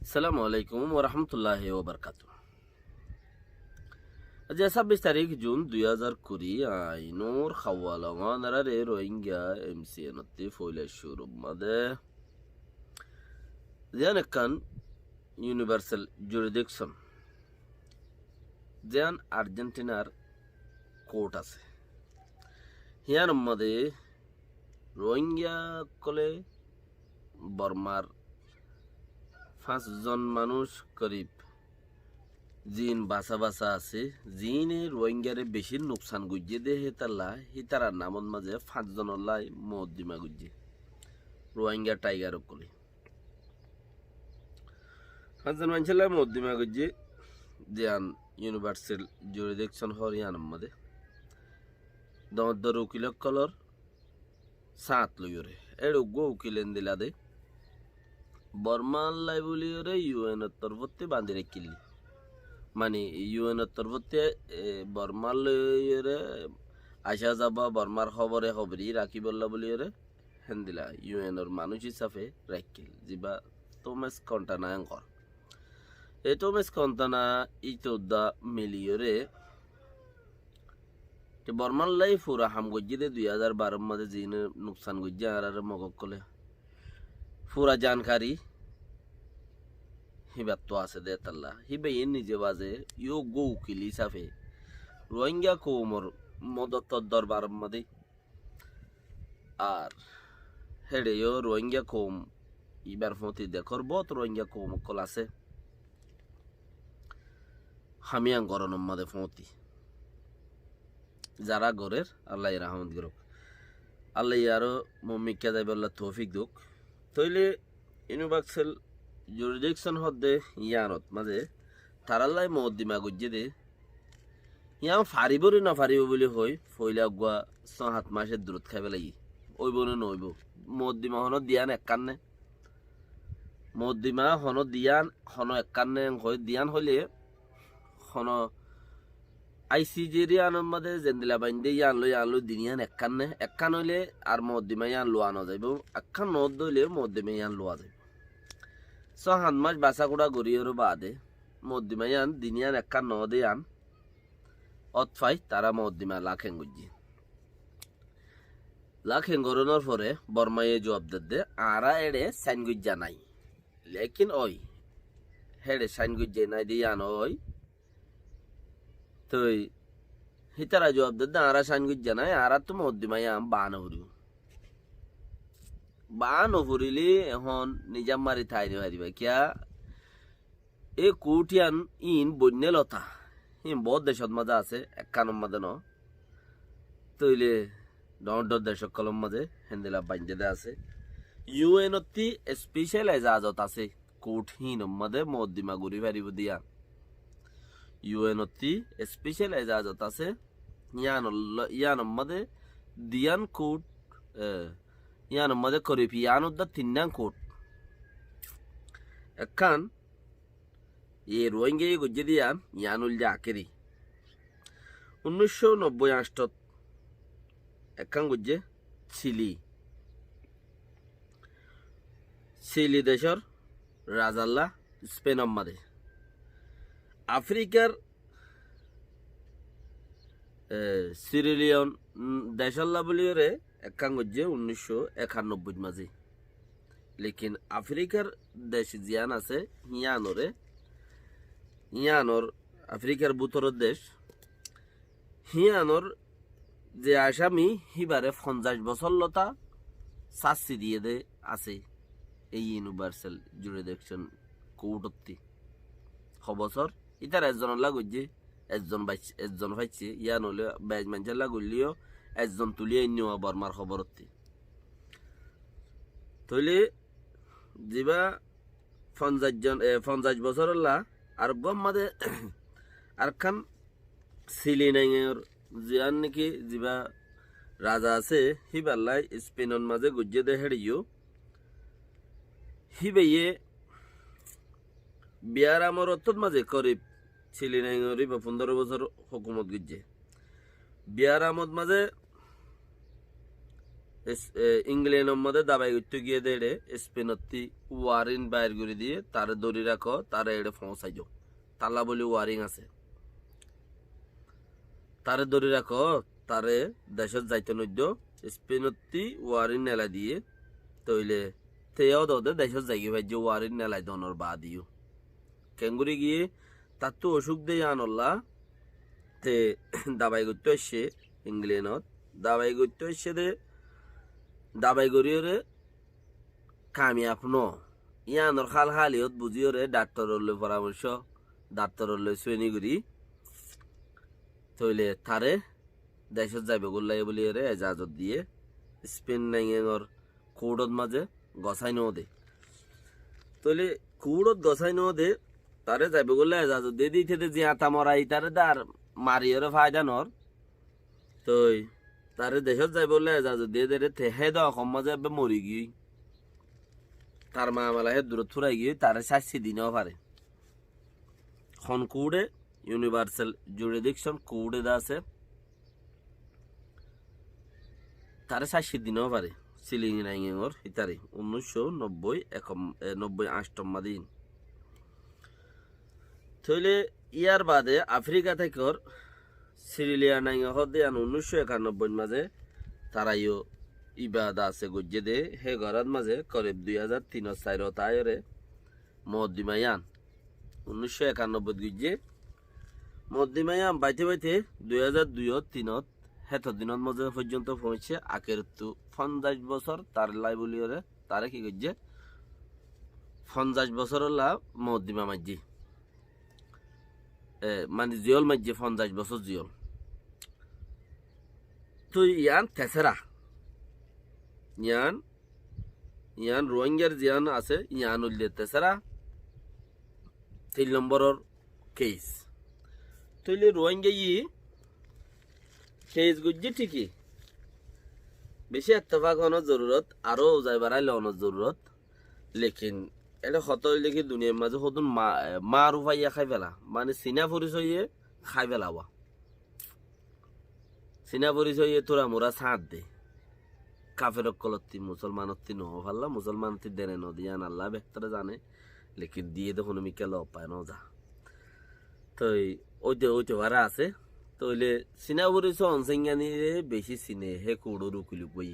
আসসালামু আলাইকুম ওরহমতুল্লাহি ওবরকাতুহ। আজ 26 তারিখ জুন 2020 আইনুর খাওয়ালঙানারে রোহিঙ্গা এমসিএনতি ফইলে শুরু মাদে জিয়ান একান ইউনিভার্সাল জুরিডিকশন জিয়ান আর্জেন্টিনার কোর্ট আছে হিয়ান মাদে রোহিঙ্গা কলে বর্মার 5 জন মানুষ করিব জিন বাসা বাসা আছে জিনে রোহিঙ্গারে বেশি নুকসান গুজিয়ে দে হেতাল্লা হিতারার নামত মাঝে 5 জনের লাই মদ্দিমা গুজিয়ে রোহিঙ্গা টাইগার কলি 5 জন মানুষের লাই মদ্দিমা গুজিয়ে দিয়ান ইউনিভার্সাল জুরিডিকশন হরিয়ান মাঝে দর উকিল কলর সাত লইরে এর উগ্র উকিলেন দিলা দে বর্মান লাই বলিওরে ইউএন তরফতে বান্ধি রেখিলি মানে ইউএনের তরফতে বর্মার লইরে আসা যাবা বর্মার খবরে খবরই রাখি বললা বলি ওরে হেন্দিলা ইউএনের মানুষ হিসাবে রাখিল যিবা তোমেস কন্টানা অঙ্কর এই তোমেস কন্টানা ইতোদা মিলিয়রে বর্মার লাই ফুরা হাম গজ্জি দে 2012 মাঝে জিন নুকসান গজ্জি আর মগক কলে ফুরা জানকারি হিবাত তো আছে দে তাল্লা হিবে ইন নিজে বাজে ইউ গো উকিল হিসাবে রোহিঙ্গা কোমর মদত দরবার মধ্যে আর হেডে ইউ রোহিঙ্গা কোম ইবার ফতি দেখর বহুত রোহিঙ্গা কোম কল আছে হামিয়াং গরনম মধ্যে ফতি যারা গরের আল্লাহ রহমত করুক আল্লাহ আরো মম্মিকা যাইব আল্লাহ তৌফিক দুক তইলে ইউনিভার্সাল জুরিডিকশন হদ্দে ইয়ানত মাঝে তারাল্লাই মদ্দিমা গুজ্জে দে ইয়াম ফারিবরি না ফারিব বলে হই ফইলা গুয়া 6-7 মাসের দূরত খাইবে লাগি ওইব না নইব মদ্দিমা হন দিয়ান এককান্নে মদ্দিমা হন দিয়ান হন এককান্নে হই দিয়ান হইলে হন আইসিজির আনর মাঝে জেন্দিলা বাইন্দে ইয়ান লই দিনিয়ান এককান হইলে আর মদ্দিমা ইয়ান লোয়া ন যাইব একখান নদ দইলে মদ্দিমা ইয়ান লোয়া যাইব 6-7 মাস বাসা কুড়া গড়িয়ের বাদে মদ্দিমা ইয়ান দিনিয়ান একখান ন দে আন অতফাই তারা মদ্দিমা লাখেন গুজি লাখেন গরনোর পরে বর্মায়ে জবাব দে আরা এড়ে সাইন গুজ্জা নাই লেকিন ওই হেড়ে সাইন গুজ্জে নাই দিয়ান ওই তো হিতারা জবাব দে আরা সাইন গুজ্জা নাই আরা তো মদ্দিমা ইয়ান বান হরিলি এখন নিজাম মারি ঠাই হারিবা কিয়া এ কুটিয়ান ইন বন্যে লতা ইন বহুত দেশত মাঝে আছে একখানোর মাঝে ন তৈলে ডর দেশক কলম মাঝে হেন্দিলা বাঞ্জে দে আছে ইউএনতি স্পেশাল এজাজত আছে কঠিন মাঝে মদ্দিমা ঘুরি ফারিব দিয়া ইউএনতি স্পেশাল এজাজত আছে ইয়ান মাঝে দিয়ান কোট ইয়ান মধ্যে করিপি ইয়ান উদ্দা 3 কোট একখান এ রোহিঙ্গা গুজ্জে দিয়ান ইয়ানুল যা আকেরি 1998 একখান গুজ্জে চিলি দেশর রাজাল্লা স্পেন মাদে আফ্রিকার সিরিলিয়ন দেশাল্লা বলিওরে একখান গজ্জে 1991 মাঝে লেকিন আফ্রিকার দেশ জিয়ান আছে হিয়ানর আফ্রিকার বুতরের দেশ হিয়ানর যে আসামি হিবারে 50 বছর লতা শাস্তি দিয়ে দে আছে এই ইউনিভার্সাল জুরিডিকশন কোর্টতি বছর ইতার একজনের লাগছে একজন পাইছে ইয়ান হলে বেজ মানুষের লাগলিও একজন তুলিয়ে নেওয়া বর্মার খবরতি তৈলে যিবা 50 বছর আর গম মাদে আর খান সিলি নাইয়ের জিয়ান নাকি যিবা রাজা আছে হিবাল্লাই স্পেনের মাঝে গুজ্জে দে হেড়িও হিবেয়ে বিয়ার আমার অর্থ মাঝে করিব সিলি নাইয়ের 15 বছর হুকুমত গুজ্জে বিয়ার আমদ মাঝে ইংল্যান্ডের মধ্যে দাবাই করতে গিয়ে দেড়ে স্পেনতি ওয়ারিং বাইর করে দিয়ে তারে দড়ি রাখো তারে এড়ে পৌঁছাই যাও তালা বলি ওয়ারিং আছে তারে দড়ি রাখো তারে দেশত যাইতে নদ্য স্পেনতি ওয়ারিং নেলা দিয়ে তইলে তেও দে দেশত যাইগে ভাই যে ওয়ারিং নেলাই দনর বা দিও কেঙ্গুরি গিয়ে তার তো অসুখ দিয়ে আনল্লা তে দাবাই করতে আসছে ইংল্যান্ডত দাবাই করতে আসছে দে দাবাই করিওরে কামিয়াব ন ইয়ানোর খাল খালিয়ত বুঝিওরে ডাক্তরলে পরামর্শ ডাক্তরলে শ্রেণী করি তইলে তারে দেশত যাইবে গোল্লাই বলি রে এজাজত দিয়ে স্পেন নাইঙর কৌড়ত মাঝে গছাই ন দে তইলে কৌড়ত গছাই ন দে তারে যাইবে গোল্লাই এজাজত দিয়ে দিতে দে যে আতা মরাই তারে দার মারিওরে ফায়দা নর তই তারে দেশত যাইবে বলে এজাজত দিয়ে দে রে হে দ অসম মাঝে এবে মরি গিয়ে তার মা মালা হে দূরত ফুরাই গিয়ে তারে 60 দিনও পারে খন কুড়ে ইউনিভার্সাল জুরিডিকশন কুড়ে দা আছে তারে 60 দিনও পারে সিলিং নাইঙর হিতারে 1990 দিন থইলে ইয়ার বাদে আফ্রিকা থেকে সিরিলিয়া নাইঙ হদে 1991 মাঝে তারাইও ইবাদা আছে গজ্জে দে হে ঘরের মাঝে করিব 2003 তায়রে মদ্দিমায়ান 1991 গজ্জে মদ্দিমায়ান বাইতে বাইতে 2002-3 হেত দিনত মাঝে পর্যন্ত পৌঁছে আকের তো 50 বছর তার লাই বলিওরে তারে কি গজ্জে 50 বছর লা মদ্দিমা মাঝি মানে জিয়ল মাঝে 50 বছর জিয়ল তো ইয়ান তেসরা ইয়ান রোহিঙ্গার জিয়ান আছে ইয়ান উল্লে তেসরা 3 নম্বরের কেস তইলে রোহিঙ্গা কেস গুজি ঠিকই বেশি ইত্তেফাক হওয়ার জরুরত আরো যাইবার লওয়ার জরুরত লেকিন এটা হত হইলে কি দুনিয়ার মাঝে হতুন মা রুফাইয়া খাই ফেলা মানে চীনা পরিচয়ে খাই ফেলাওয়া চীনা পরিচয়ে তোরা মোরা সাঁত দে কাফের কলত্তি মুসলমানত্তি নহ ফাল্লা মুসলমানত্তি দেনে নদিয়ান আল্লাহ বেহতরে জানে লেকিন দিয়ে তো কোনো মিকেল অপায় ন যা তো ওইতে ভাড়া আছে তইলে চীনা পরিচয় অনসেঙ্গানি বেশি চিনে হে কুড়ো রুকুলি বই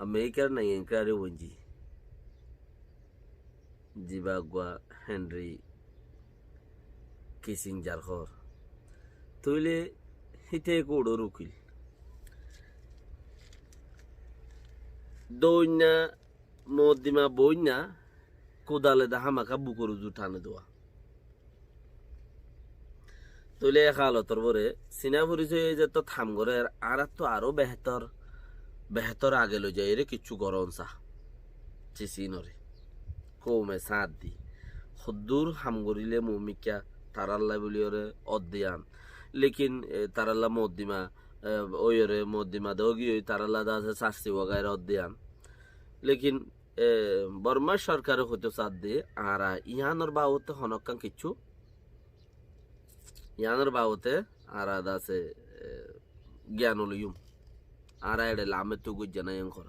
আমেরিকার নাই এনকারে বঞ্জি জিবাগুয়া হেনরি কিসিঞ্জার ঘর তইলে হিতে কুড়ো রুকিল দইনা মদিমা বইনা কোদালে দা হামাকা বুকুর জুঠানে দেওয়া তইলে হালতর পরে চীনা পরিচয় যে তো থাম করে আর তো আরো বেহতর আগে লই যায় রে কিছু গরম চা চিচিনরে কৌমে সাঁত দি সদ্দুর হাম করিলে মমিকা তারাল্লা বলিওরে অদ্দিয়ান লেকিন তারাল্লা মদ্দিমা ওইরে মদ্দিমা দগি ওই তারাল্লা দা আছে শাস্তি বগায়ের অদ্দিয়ান লেকিন বর্মা সরকার হতে চাঁদ দিয়ে আর ইহানোর বাবুতে হনকান কিছু ইয়ানোর বাবুতে আর আছে জ্ঞানলিয়ম আর এডে লামে টুকু জানাই অঙ্কর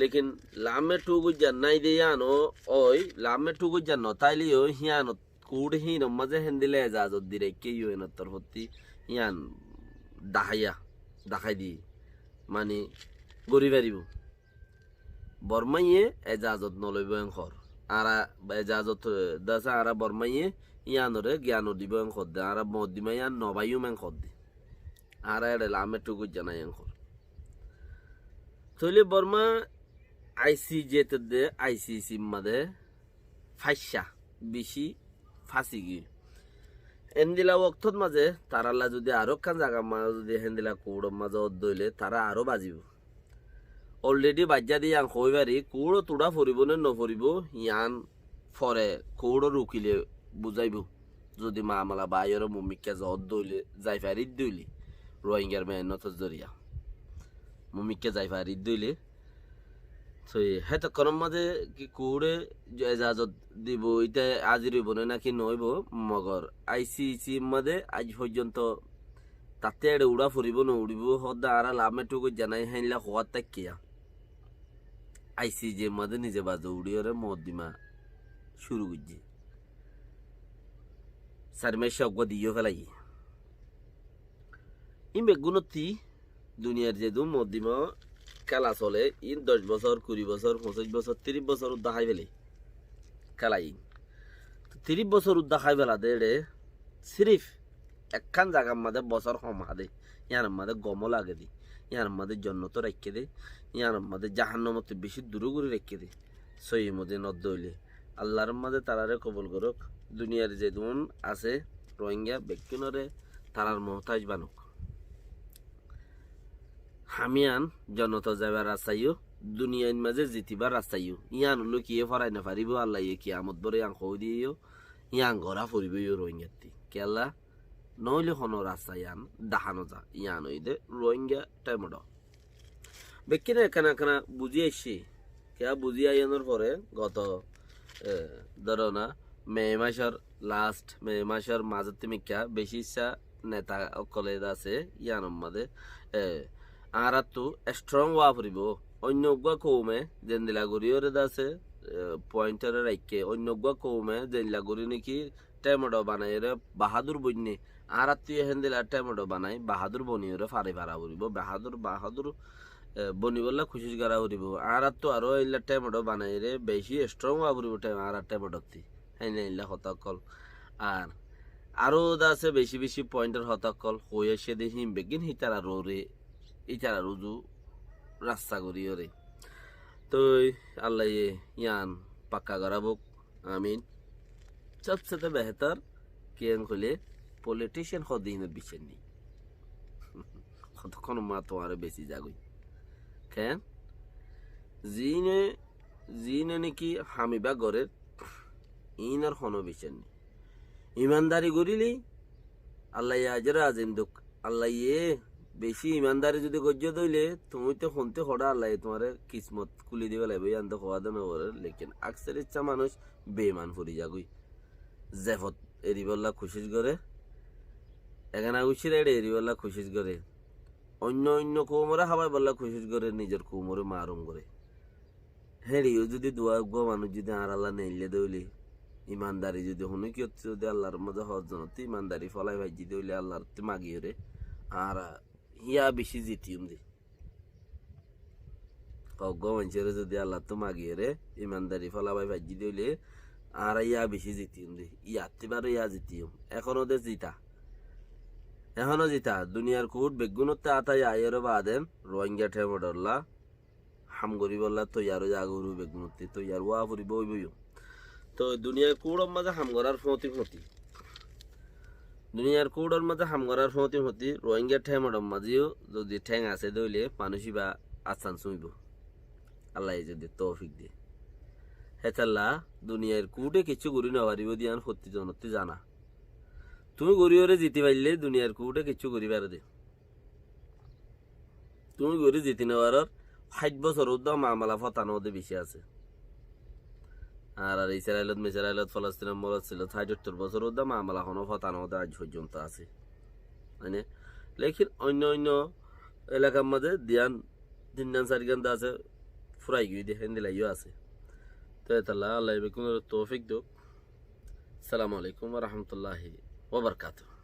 লেকিন লামে টুকু জানাই দিয়ে আনো ওই লামে টুকু জানো তাইলিও হিয়ানো কুড় হিন মাঝে হেন্দিলে এজাজত দিরে কে ইউএনতর হতি ইয়ান দেখাই দি মানে গড়ি পারিব বর্মাইয়ে এজাজত নলইব অঙ্কর আর এজাজত দাসা আর বর্মাইয়ে ইয়ানোরে জ্ঞান দিব অঙ্কর দে আর মদিমা ইয়ান নবাইও অঙ্কর দে আর এডে লামে টুকু জানাই অঙ্কর তইলে বর্মা আইসিজেতে দে আইসিসি মাঝে ফাইসা বেশি ফাঁসি গিয়ে হেন্দিলা ওক্তর মাঝে তারাল্লা যদি আরো কান জায়গা মাঝে যদি হেন্দিলা কুড়োর মাঝে দইলে তারা আরো বাজিব অলরেডি বাজ্যা দিয়ে আন কইবারি কুড়ো তোড়া ফরিব নে নফরিব ইয়ান ফরে কুড়ো রুকিলে বুঝাইব যদি মামলা বাইর মুমিকা জত দইলে যাই ফারি দইলে রোহিঙ্গার মেহনত জরিয়া মুমিকে যাই ফারি দইলে হেত করম মাঝে কি কুড়ে এজাজত দিব ইটা আজি রইব নাকি নইব মগর আইসিসি মাঝে আজ পর্যন্ত তাতে এড়ে উড়া ফুরিব ন উড়িব হদা আর লামে টুকু জানাই হাইলা হওয়ার তাকিয়া আইসি যে মাঝে নিজে বাজে উড়িয়রে মদ্দিমা শুরু করছে সারমেশা অজ্ঞ দিও ফেলাই ই বেগুনতি দুনিয়ার যে দু মদ্দিমা খেলা চলে ইন 10 বছর 20 বছর 25 বছর 30 বছর উদ্দা খাই ফেলে খেলাই 30 বছর উদ্দা খাই ফেলা দে সিরিফ একখান জায়গার মাঝে বছর কমা দে ইয়ার মাঝে গম লাগে দি ইয়ার মাঝে জন্নত রেখে দে ইয়ার মাঝে জাহান্নমতে বেশি দূরে করে রেখে দে সই মধ্যে নদ্দ হইলে আল্লাহর মাঝে তারারে কবল করুক দুনিয়ার যে দুন আছে রোহিঙ্গা ব্যক্তিনরে তারার মহতাজ বানুক হামিয়ান জনতা যাবার রাস্তাইও দুনিয়ার মাঝে জিতিবার রাস্তাইও ইয়ান হলো কি ফরাই না পারিব আল্লাহ কি আমত বরে ইয়াং খৌ দিও ইয়াং ঘরা ফুরিব রোহিঙ্গাতি কেলা নইলে হনো রাস্তা ইয়ান দাহানো যা ইয়ান হইদে রোহিঙ্গা টাইমড বেকিনে এখানে এখানে বুঝি আসছি কে বুঝি আইয়ানোর পরে গত ধরো না মে মাসের মাঝের তিমিকা বেশি ইচ্ছা নেতা অকলে আছে ইয়ানোর মাঝে আর তো স্ট্রং হওয়া ফুরিব অন্য কৌমে জেন্দিলা গড়িওরে আছে পয়েন্টারে রাখকে অন্য কৌমে জেন্দিলা গড়ি নাকি টাইমড বানাই বাহাদুর বন্যে আর তুই হেন্দিলা টাইমড বানাই বাহাদুর বনিওরে ফারে ফারা ফুরিব বাহাদুর বনি বললা খুশি করা ফুরিব আর তো আরো এইলা টাইমড বানাই রে বেশি স্ট্রং হওয়া ফুরিব টাইম আর টাইমডতি হ্যাঁ এইলা হতাকল আর আরো আছে বেশি বেশি পয়েন্টের হতাকল হয়ে সে দেখি বেগিন হিতারা রে ইতারা রুজু রাস্তা করিও রে তো আল্লাহ ইয়ান পাক্কা করাবুক আমিন সবচেয়ে বেহতর কেন হলে পলিটিশিয়ান হদিনের বিষয় নেই কতক্ষণ মা তোমার বেশি যাগুই কেন জিনে নাকি হামিবা গড়ের ইনার কোনো বিষয় নেই ইমানদারি করিলি আল্লাহ আজরা আজিম দুঃখ আল্লাহ বেশি ইমানদারি যদি গজ্য দইলে তুমি তো শুনতে হড়া আল্লাহ তোমার কিসমত খুলি দিবে লাগবে আনতে হওয়া দেন লেকিন আকসের ইচ্ছা মানুষ বেমান ফুরি যাগুই জেফত এরিবল্লা খুশিস করে এখানে উচির এরিবল্লা খুশিস করে অন্য কৌমরা হাবাই বললা খুশিস করে নিজের কৌমরে মারুম করে হেরিও যদি দোয়া গো মানুষ যদি আর আল্লাহ নেইলে দইলি ইমানদারি যদি শুনি কি হচ্ছে যদি আল্লাহর মধ্যে হজ জনতে ইমানদারি ফলাই ভাজি দইলে আল্লাহর মাগিয়ে রে আর ইয়া বেশি জিতিম দে অজ্ঞ মানুষের যদি আল্লাহ তো মাগিয়ে রে ইমানদারি ফলাবাই ভাজি দইলে আর ইয়া বেশি জিতিম দে ইয়াতিবারও ইয়া জিতিম এখনো দে জিতা দুনিয়ার কুট বেগুনতে আতাই আয়েরও বাদেন রোহিঙ্গা ঠেমডল্লা হাম গরি বললা তৈয়ারও জাগরু বেগুনতে তৈয়ার ওয়া ফুরিব বইবইও তো দুনিয়ার কুড়র মাঝে হাম করার ফতি দুনিয়ার কুড়র মাঝে হাম করার ফতি রোহিঙ্গা ঠেমডর মাঝেও যদি ঠেং আছে দইলে মানুষই বা আসান শুইব আল্লাহ যদি তৌফিক দিয়ে হেতাল্লা দুনিয়ার কুটে কিছু গড়ি না পারিব দিয়ান সত্যি জনতে জানা তুমি গরিওরে জিতি পাইলে দুনিয়ার কুটে কিছু করি পারে দে তুমি গড়ি জিতি নেওয়ার 60 বছর মামলা ফতানো বেশি আছে আর ইসরায়েলত মেসরায়েলত ফলস্তিনের মরদ ছিল 70 বছর মামলা হনো ফতানো আজ পর্যন্ত আছে মানে লেকিন অন্য এলাকার মাঝে দিয়ান 3 4 আছে ফুরাই গিয়ে দেখেন দিলাইও আছে তো আল্লাহ আল্লাহ তৌফিক দো আসসালামু আলাইকুম ওয়া রাহমাতুল্লাহি ওয়া বারাকাতুহু।